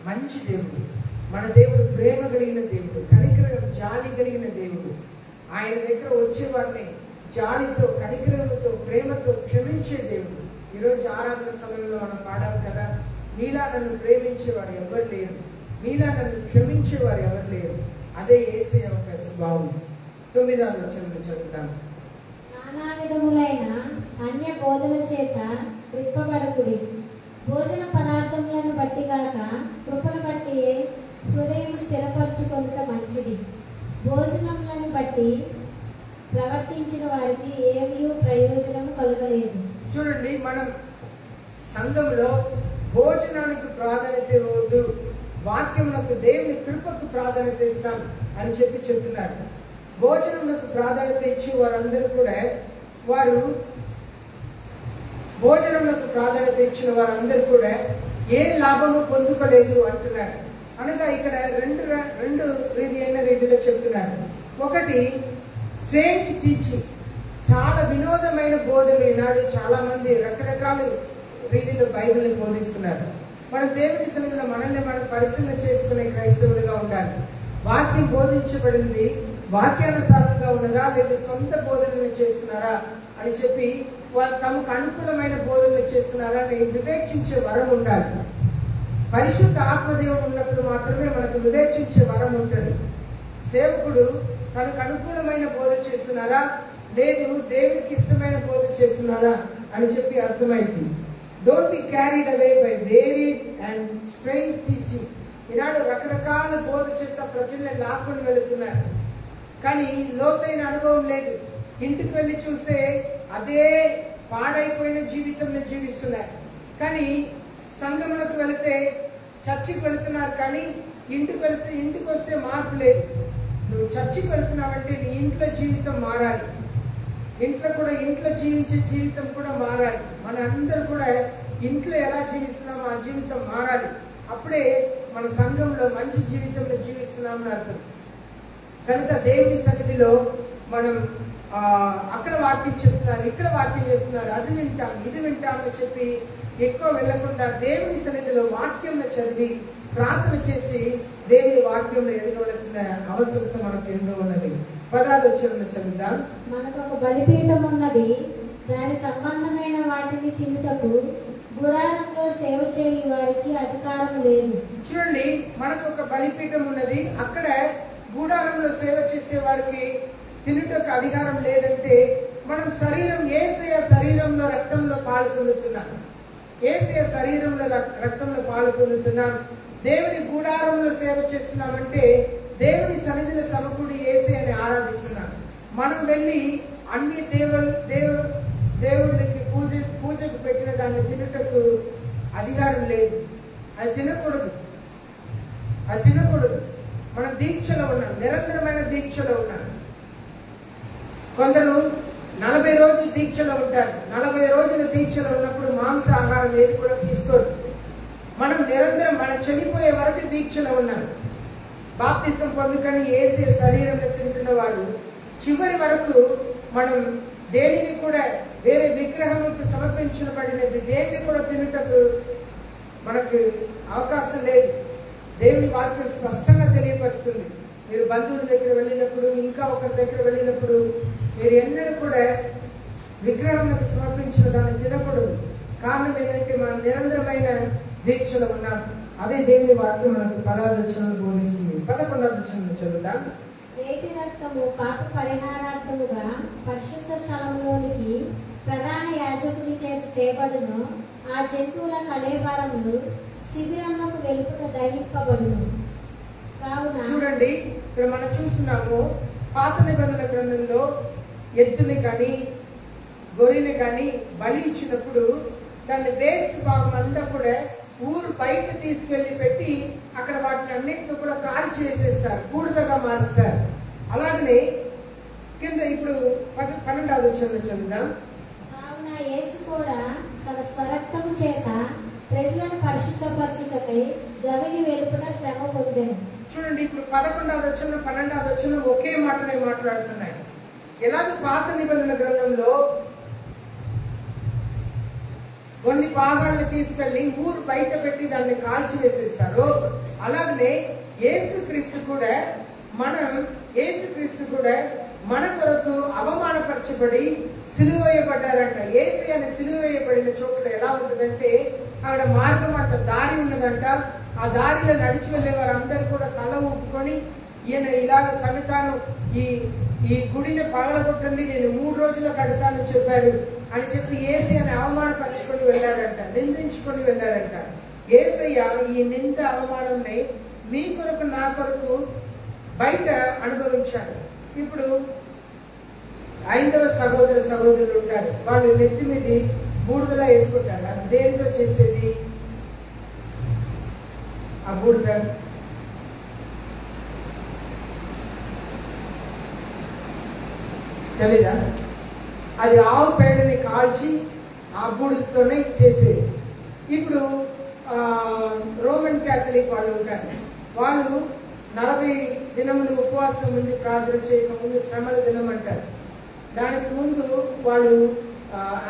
మంచి దేవుడు మన దేవుడు, ప్రేమ కలిగిన దేవుడు, కనికరం జాలి కలిగిన దేవుడు. ఆయన దగ్గర వచ్చేవాడిని జాలితో, కనికరంతో, ప్రేమతో క్షమించే దేవుడు. ఈరోజు ఆరాధన సమయంలో మనం పాడాలి కదా, మీలా నన్ను ప్రేమించేవారు ఎవరు లేరు, మీలా నన్ను క్షమించేవారు ఎవరు లేరు. అదే యేసయ్య యొక్క స్వభావం. 9వ వచనం చదువుతాను. నానా విధములైన అన్య బోధన చేత త్రిప్పబడకుడి, భోజన పదార్థములను బట్టి గాక కృపను బట్టి హృదయం స్థిరపరచుకొనుట మంచిది. భోజనములను బట్టి ప్రవర్తించిన వారికి ఏమీ ప్రయోజనం కలగలేదు. చూడండి, మనం సంఘంలో భోజనానికి ప్రాధాన్యత ఇవ్వద్దు, వాక్యములకు దేవుని కృపకు ప్రాధాన్యత ఇస్తాం అని చెప్తున్నారు. భోజనములకు ప్రాధాన్యత ఇచ్చి వారందరూ కూడా భోజనములకు ప్రాధాన్యత ఇచ్చిన వారందరూ కూడా ఏ లాభము పొందుకోలేదు అంటున్నారు. అనగా ఇక్కడ రెండు రీతిలో చెప్తున్నారు. ఒకటి, స్ట్రేంజ్ టీచింగ్, చాలా వినోదమైన బోధలు ఈనాడు చాలా మంది రకరకాల రీతిలో బైబిల్ని బోధిస్తున్నారు. మనం దేవుని సన్నిధిలో మనల్ని మనం పరిశీలన చేసుకునే క్రైస్తవులుగా ఉండాలి. వాక్యం బోధించబడింది వాక్యానుసారంగా ఉన్నదా లేదా సొంత బోధనలు చేస్తున్నారా అని చెప్పి వారు తమకు అనుకూలమైన బోధనలు చేస్తున్నారా అని వివేచించే వరం ఉండాలి. పరిశుద్ధ ఆత్మదేవుడు ఉన్నప్పుడు మాత్రమే మనకు వివేచించే వరం ఉంటుంది. సేవకుడు తనకు అనుకూలమైన బోధ చేస్తున్నారా లేదు దేవునికి ఇష్టమైన బోధ చేస్తున్నారా అని చెప్పి అర్థమైంది. Don't be carried away by varied and strange teaching. ఈనాడు రకరకాల బోధ చేత ప్రజల్ని లాక్కొని వెళుతున్నారు, కానీ లోతైన అనుభవం లేదు. ఇంటికి వెళ్ళి చూస్తే అదే పాడైపోయిన జీవితంలో జీవిస్తున్నారు. కానీ సంఘములకు వెళితే, చర్చికి వెళుతున్నారు, కానీ ఇంటికి వస్తే మార్పు లేదు. నువ్వు చర్చికి వెళుతున్నావంటే నీ ఇంట్లో జీవితం మారాలి. ఇంట్లో జీవించే జీవితం కూడా మారాలి. మన అందరూ కూడా ఇంట్లో ఎలా జీవిస్తున్నామో ఆ జీవితం మారాలి. అప్పుడే మన సంఘంలో మంచి జీవితంలో జీవిస్తున్నామని అర్థం. కనుక దేవుని సన్నిధిలో మనం అక్కడ వాక్యం చెప్తున్నారు, ఇక్కడ వాక్యం చెప్తున్నారు, అది వింటాం ఇది వింటాం అని చెప్పి ఎక్కువ వెళ్లకుండా దేవుని సన్నిధిలో వాక్యం చదివి ప్రార్థన చేసి దేవుని వాక్యంలో ఎదగవలసిన అవసరత మనకు ఎంతో ఉన్నది. 10వ వచనం చదువుదాం. మనకు ఒక బలిపీఠం ఉన్నది, దాని సంబంధమైన వాటిని తినుటకు గుడారంలో సేవ చేయ వారికి అధికారం లేదు. చూడండి, మనకు ఒక బలిపీఠం ఉన్నది, అక్కడ గూడారంలో సేవ చేసే వారికి తినుటకు అధికారం లేదంటే మనం యేసయ్య శరీరంలో రక్తంలో పాలు పొందుతున్నాం. యేసయ్య శరీరంలో రక్తంలో పాలు పొందుతున్నాం. దేవుని గూడారంలో సేవ చేస్తున్నామంటే దేవుని సన్నిధిలో సమకూడి యేసయ్యని ఆరాధిస్తున్నాం. మనం వెళ్ళి అన్ని దేవుడికి పూజకు పెట్టిన దాన్ని తినుటకు అధికారం లేదు. అది తినకూడదు. మనం దీక్షలో ఉన్నాం, నిరంతరమైన దీక్షలో ఉన్నాం. కొందరు 40 రోజులు దీక్షలో ఉంటారు. 40 రోజుల దీక్షలో ఉన్నప్పుడు మాంసాహారం ఏది కూడా తీసుకోరు. మనం నిరంతరం మనం చనిపోయే వరకు దీక్షలో ఉన్నాం. బాప్తిసం పొందుకొని యేసయ్య శరీరంలో తింటున్న వారు చివరి వరకు మనం దేనిని కూడా వేరే విగ్రహములకు సమర్పించబడినది దేన్ని కూడా తినుటకు మనకు అవకాశం లేదు. దేవుని వాక్యం స్పష్టంగా తెలియపరుస్తుంది. మీరు బంధువుల దగ్గర వెళ్ళినప్పుడు, ఇంకా ఒకరి దగ్గర వెళ్ళినప్పుడు మీరు ఎన్నడూ కూడా విగ్రహములకు సమర్పించిన దాన్ని తినకూడదు. కారణం ఏంటంటే మనం నిరంతరమైన దీక్షలో ఉన్నాం. అదే దేవుని వాక్యం మనకు 10వ వచనం బోధిస్తుంది. 11వ వచనం చదువుదాం. వేటి రక్తము పాప పరిహారార్థముగా పరిశుద్ధ స్థలంలోనికి ప్రధాన యాజకుని చేత తేబడును. ఆ జంతువుల కళేబరములు శిబిరములకు వెలుపుట దహింపబడును. కావున చూడండి, ఇక్కడ మనం చూస్తున్నాము పాత నిబంధన గ్రంథంలో ఎద్దుని కానీ గొర్రెని కానీ బలి ఇచ్చినప్పుడు దాన్ని వేస్ట్ భాగం అంతా కూడా ఊరు బయట తీసుకెళ్లి పెట్టి అక్కడ వాటిని అన్నింటిని కూడా కాల్చి వేసేస్తారు, బూడిదగా మారుస్తారు. అలాగనే కింద ఇప్పుడు 12వ వచనం చదువుదాం. కావున యేసు కూడా తన స్వరక్తము చేత ప్రజలను పరిశుద్ధపరచుటకై గవిని వెలుపున శ్రమ పొందాను. చూడండి, ఇప్పుడు 11వ వచనం 12వ వచనం ఒకే మాటనే మాట్లాడుతున్నాయి. ఎలాగ పాత నిబంధన గ్రంథంలో కొన్ని భాగాలను తీసుకెళ్లి ఊరు బయట పెట్టి దాన్ని కాల్చి వేసేస్తారు, అలాగనే యేసుక్రీస్తు కూడా మన కొరకు అవమానపరచబడి సిలువ వేయబడ్డారంట. యేసయ్యని సిలువ వేయబడిన చోట్ల ఎలా ఉంటుందంటే అక్కడ మార్గం అంట, దారి ఉన్నదంట. ఆ దారిలో నడిచి వెళ్ళే వారందరూ కూడా తల ఊపుకొని ఈయన ఇలాగ తాను ఈ గుడిని పగలగొట్టండి, నేను 3 రోజుల్లో కడతాను చెప్పారు అని చెప్పి యేసయ్యని అవమానపరచుకొని వెళ్ళారంట, నిందించుకొని వెళ్ళారంట. యేసయ్య ఈ నింద అవమానంని మీ కొరకు నా కొరకు బయట అనుభవించారు. ఇప్పుడు ఐదవ సహోదరులు ఉంటారు. వాళ్ళు నెత్తి మీద బూడిదలా వేసుకుంటారు. అది దేంతో చేసేది? ఆ బూడిద తెలీదా? అది ఆవు పేడని కాల్చి ఆ బూడిదతోనే చేసేది. ఇప్పుడు రోమన్ క్యాథలిక్ వాళ్ళు ఉంటారు. వాళ్ళు 40 దినములు ఉపవాసం ఉండి ప్రార్థన చేయకముందు శ్రమల దినం అంటారు. దానికి ముందు వాళ్ళు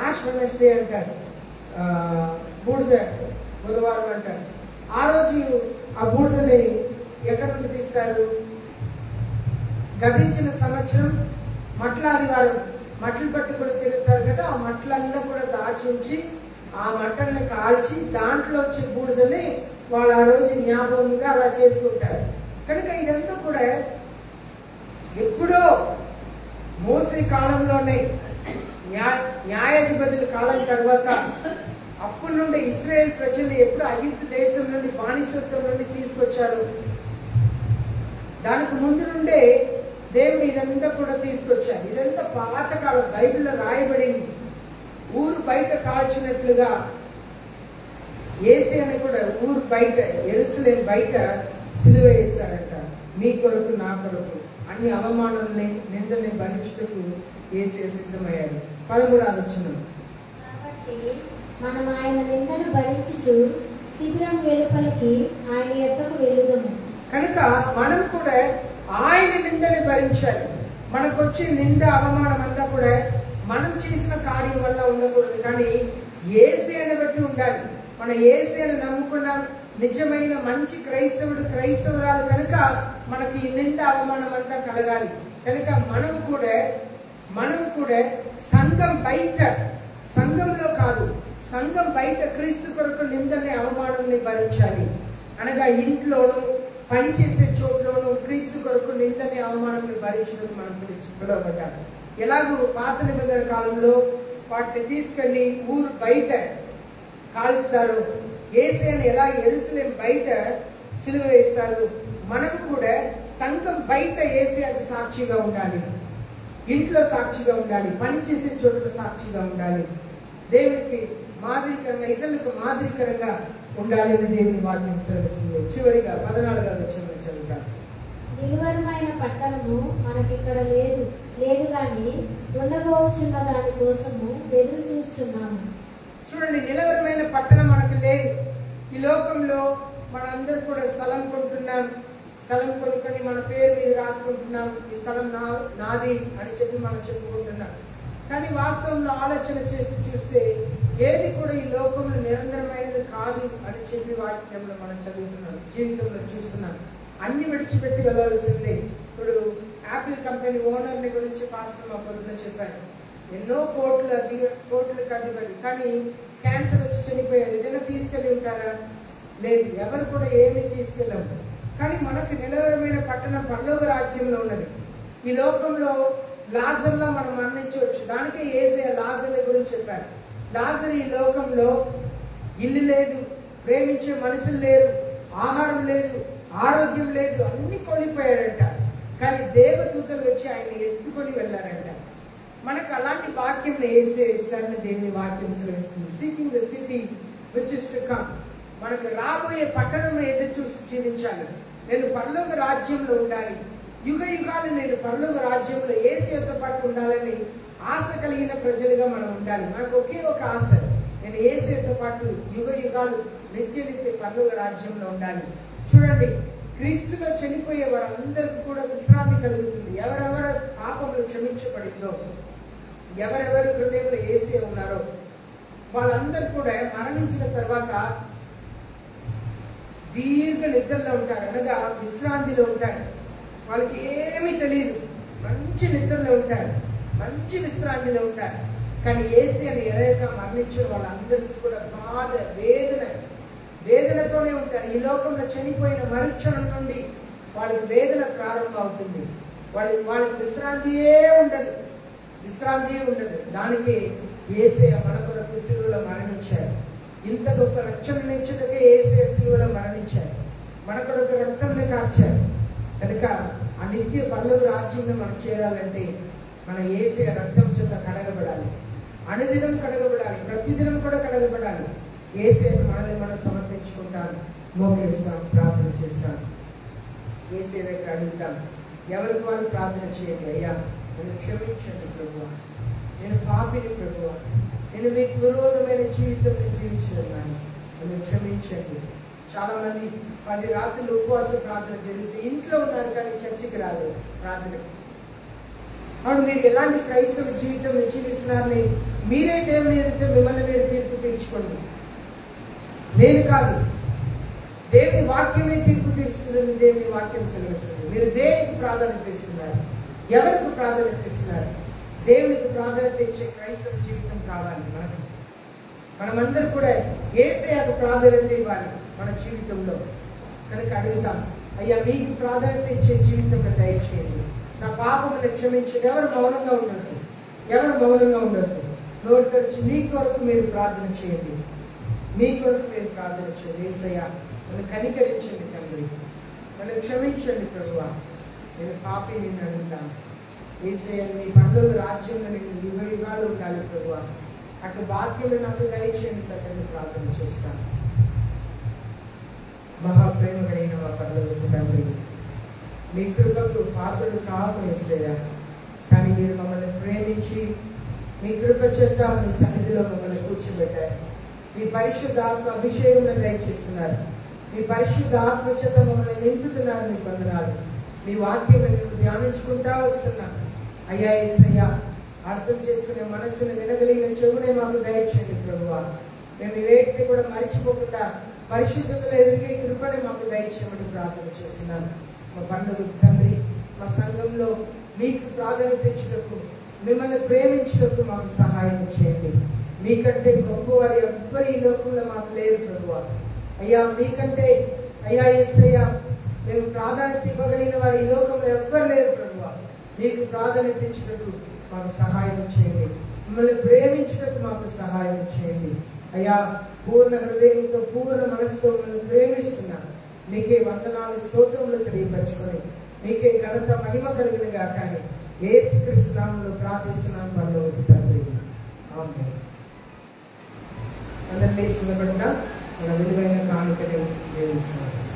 యాష్ వెడ్నెస్డే అంటారు, బూడిద బుధవారం అంటారు. ఆ రోజు ఆ బూడిదని ఎక్కడి నుండి తీస్తారు? గతించిన సంవత్సరం మట్ల ఆదివారం మట్టలు పట్టుకుని తిరుగుతారు కదా, ఆ మట్టలంతా కూడా దాచి ఉంచి ఆ మట్టల్ని కాల్చి దాంట్లో వచ్చే బూడిదని వాళ్ళు ఆ రోజు జ్ఞాపకంగా అలా చేసుకుంటారు. కనుక ఇదంతా కూడా ఎప్పుడో మోసే కాలంలోనే న్యాయాధిపతుల కాలం తర్వాత అప్పటి నుండి ఇశ్రాయేల్ ప్రజలు ఎప్పుడు ఐగుప్తు దేశం నుండి బానిసత్వం నుండి తీసుకొచ్చారు. దానికి ముందు నుండే దేవుడు ఇదంతా కూడా తీసుకొచ్చారు. ఇదంతా పాతకాలం బైబిల్లో రాయబడింది. ఊరు బయట కాల్చినట్లుగా యేసు అని కూడా ఊరు బయట యెరూషలేము బయట సిలువ వేశారట. మీ కొరకు నా కొరకు అన్ని అవమానాలని నిందని భరించుటకు యేసే సిద్ధమయ్యారు. 13వ వచనం. కాబట్టి మనం ఆయన నిందను భరించుచు శిబిరం వెలుపలికి ఆయన యొద్దకు వెలుదము. కనుక మనం కూడా ఆయన నిందని భరించాలి. మనకు వచ్చే నింద అవమానం అంతా కూడా మనం చేసిన కార్యం వల్ల ఉండకూడదు, కానీ యేసుని బట్టి ఉండాలి. మన యేసుని నమ్ముకున్న నిజమైన మంచి క్రైస్తవురాలు కనుక మనకి ఈ నింద అవమానం అంతా కలగాలి. కనుక మనం కూడా సంఘం బయట, సంఘంలో కాదు, సంఘం బయట క్రీస్తు కొరకు నిందని అవమానాన్ని భరించాలి. అనగా ఇంట్లోనూ పనిచేసే చోట్లోనూ క్రీస్తు కొరకు నిందని అవమానాన్ని భరించడం మనం పిలువబడ్డాము. ఎలాగూ పాత నిబంధన కాలంలో వాటిని తీసుకెళ్లి ఊరు బయట కాల్స్తారు, యేసుని ఎలా యెరూషలేము బయట సిలువ వేస్తారు, మనం కూడా సంఘం బయట యేసుకి సాక్షిగా ఉండాలి, ఇంట్లో సాక్షిగా ఉండాలి, పనిచేసే చోట్ల సాక్షిగా ఉండాలి, దేవునికి మాదిరికరంగా, ఇతరులకు మాదిరికరంగా ఉండాలని దేవుని వాక్యం సెలవిస్తుంది. చివరిగా 14వ వచనం చదువుతాం. నిలువరమైన పట్టణము మనకిక్కడ లేదు కానీ ఉండబోచున్న దాని కోసము ఎదురు చూస్తున్నాము. చూడండి, నిలవరమైన పట్టణం మనకు లేదు. ఈ లోకంలో మనందరూ కూడా స్థలం కొంటున్నాం, స్థలం కొనుక్కొని మన పేరు మీద రాసుకుంటున్నాం, ఈ స్థలం నాది అని చెప్పి మనం చెప్పుకుంటున్నాం. కానీ వాస్తవంలో ఆలోచన చేసి చూస్తే ఏది కూడా ఈ లోకంలో నిరంతరమైనది కాదు అని చెప్పి వాక్యంలో మనం చదువుతున్నాం, జీవితంలో చూస్తున్నాం. అన్ని విడిచిపెట్టి వెళ్ళవలసిందే. ఇప్పుడు యాపిల్ కంపెనీ ఓనర్ని గురించి పాస్టర్ మా పొద్దున చెప్పారు. ఎన్నో కోట్లు కట్టిబడి, కానీ క్యాన్సర్ వచ్చి చనిపోయారు. ఏదైనా తీసుకెళ్ళి ఉంటారా? లేదు, ఎవరు కూడా ఏమీ తీసుకెళ్ళాము. కానీ మనకు నిలవరమైన పట్టణం పరలోక రాజ్యంలో ఉన్నది. ఈ లోకంలో లాజర్లా మనం మరణించవచ్చు. దానికే యేసయ్య లాజర్ గురించి చెప్పారు. లాజర్ ఈ లోకంలో ఇల్లు లేదు, ప్రేమించే మనుషులు లేరు, ఆహారం లేదు, ఆరోగ్యం లేదు, అన్ని కోల్పోయారంట. కానీ దేవదూతలు వచ్చి ఆయన ఎత్తుకొని వెళ్ళారంట. మనకు అలాంటి వాక్యం యేసయ్య ఇస్తారని దేవుని వాక్యం సెలవిస్తుంది. Seeking the city which is to come. మనకు రాబోయే పట్టణంలో ఎదురు చూసి జీవించాలి. నేను పరలోక రాజ్యంలో ఉండాలి, యుగ యుగాలు నేను పరలోక రాజ్యంలో యేసయ్యతో పాటు ఉండాలని ఆశ కలిగిన ప్రజలుగా మనం ఉండాలి. నాకు ఒకే ఒక ఆశ, నేను యేసయ్యతో పాటు యుగ యుగాలు నిత్య పరలోక రాజ్యంలో ఉండాలి. చూడండి, క్రీస్తులో చనిపోయే వారందరికీ కూడా విశ్రాంతి కలుగుతుంది. ఎవరెవరు పాపములు క్షమించబడిందో, ఎవరెవరు హృదయంలో యేసయ్య ఉన్నారో వాళ్ళందరూ కూడా మరణించిన తర్వాత దీర్ఘ నిద్రలో ఉంటారు, అనగా విశ్రాంతిలో ఉంటారు. వాళ్ళకి ఏమీ తెలియదు, మంచి నిద్రలో ఉంటారు, మంచి విశ్రాంతిలో ఉంటారు. కానీ యేసయ్యని ఎరగక మరణించిన వాళ్ళందరికీ కూడా బాధ, వేదనతోనే ఉంటారు. ఈ లోకంలో చనిపోయిన మరుక్షణం నుండి వాళ్ళకి వేదన ప్రారంభం అవుతుంది. వాళ్ళకి విశ్రాంతియే ఉండదు. దానికి యేసయ్య మన కొరకు సిలువలో మరణించారు. ఇంత గొప్ప రక్షణ నేర్చుటకే యేసయ్య సిలువలో మరణించారు, మన కొరకు రక్తంని కార్చారు. కనుక ఆ నిత్య పరలోక రాజ్యంలో మనం చేరాలంటే మన యేసయ్య రక్తం చేత కడగబడాలి, అనుదినం కడగబడాలి, ప్రతిదినం కూడా కడగబడాలి. యేసయ్యను మనల్ని మనం సమర్పించుకుంటాను, మోకరిస్తాం, ప్రార్థన చేస్తాం, యేసయ్య దగ్గర అడుగుతాం. ఎవరికి వాళ్ళు ప్రార్థన చేయండి. అయ్యా నన్ను క్షమించండి ప్రభువా, నేను పాపిని ప్రభువా, నేను మీకు విరోధమైన జీవితం జీవించున్నాను, నన్ను క్షమించండి. చాలా మంది 10 రాత్రులు ఉపవాస ప్రార్థన జరిగితే ఇంట్లో ఉన్నారు కానీ చర్చికి రాలేదు ప్రార్థనకి. అవును, మీరు ఎలాంటి క్రైస్తవ జీవితం జీవిస్తున్నారని మీరే దేవుని ఎదుట మిమ్మల్ని మీరు తీర్పు తీర్చుకోండి. నేను కాదు, దేవుని వాక్యమే తీర్పు తీరుస్తుందని దేవుని వాక్యం సెలవిస్తుంది. మీరు దేనికి ప్రాధాన్యత ఇస్తున్నారు? ఎవరికి ప్రాధాన్యత ఇస్తున్నారు? దేవునికి ప్రాధాన్యత ఇచ్చే క్రైస్తవ జీవితం కావాలి మనకి. మనమందరూ కూడా యేసయ్యకు ప్రాధాన్యత ఇవ్వాలి మన జీవితంలో. కనుక అడుగుతాం, అయ్యా మీకు ప్రాధాన్యత ఇచ్చే జీవితంలో దయచేయండి, నా పాపములను క్షమించండి. ఎవరు మౌనంగా ఉండొద్దు, ఎవరు మౌనంగా ఉండొద్దు. నోరు తెరిచి మీ కొరకు మీరు ప్రార్థన చేయండి, మీ కొరకు మీరు ప్రార్థన చేయండి. యేసయ్య నన్ను కనికరించండి తండ్రి, నన్ను క్షమించండి ప్రభువా, నేను పాపి నిన్ను అడుగుతాను. యేసయ్య నీ పనుల రాజ్యంలో నేను యుగ యుగాలు ఉండాలి ప్రభువా, అటు భాగ్యము నాకు దయచేయండి తండ్రి ప్రార్థన చేస్తాను. మహాప్రేమ కలిగిన మా పనులకు తండ్రి, మీ కృపకు పాత్రలు కాదు యేసయ్య, కానీ మీరు మమ్మల్ని ప్రేమించి మీ కృప చేత మీ సన్నిధిలో మమ్మల్ని కూర్చోబెట్టారు. మీ పరిశుద్ధ ఆత్మ అభిషేకంలో దయచేస్తున్నారు, మీ పరిశుద్ధ ఆత్మ చేత మమ్మల్ని నింపుతున్నారు. మీ వందనాలు. మీ వాక్యం మేము ధ్యానించుకుంటా వస్తున్నాం. అయ్యా యేసయ్య, అర్థం చేసుకునే మనస్సును వినగలిగిన చెవునే మాకు దయచేయండి ప్రభువా. మేము ఇవేటిని కూడా మర్చిపోకుండా పరిశుద్ధతలో ఎదిగే కృపని మాకు దయచేయమని ప్రార్థన చేస్తున్నాను. మా పండుగ తండ్రి, మా సంఘంలో మీకు ప్రాధాన్యత ఇచ్చుటకు, మిమ్మల్ని ప్రేమించుటకు మాకు సహాయం చేయండి. మీకంటే గొప్పవారు ఎవ్వరు ఈ లోకంలో మాకు లేరు ప్రభువా. అయ్యా మీకంటే అయ్యా యేసయ్య మేము ప్రాధాన్యత ఇవ్వగలిగిన వారు ఈ లోకంలో ఎవ్వరు లేరు ప్రభువా. మీకు ప్రాధాన్యత ఇచ్చుటకు మాకు సహాయం చేయండి, మిమ్మల్ని ప్రేమించుటకు మాకు సహాయం చేయండి. అయ్యా పూర్ణ హృదయంతో పూర్ణ మనసుతో మిమ్మల్ని ప్రేమిస్తున్నాను. మీకే వందనాలు స్తోత్రములు తెలియపరచుకొని మీకే ఘనత మహిమ కలిగినగా కానీ యేసుక్రీస్తు నామములో ప్రార్థిస్తున్నాను పరలోక తండ్రి, ఆమేన్. అందరినీ నిలబడగా మన విలువైన కానుకని దేవునికి సమర్పిస్తాం.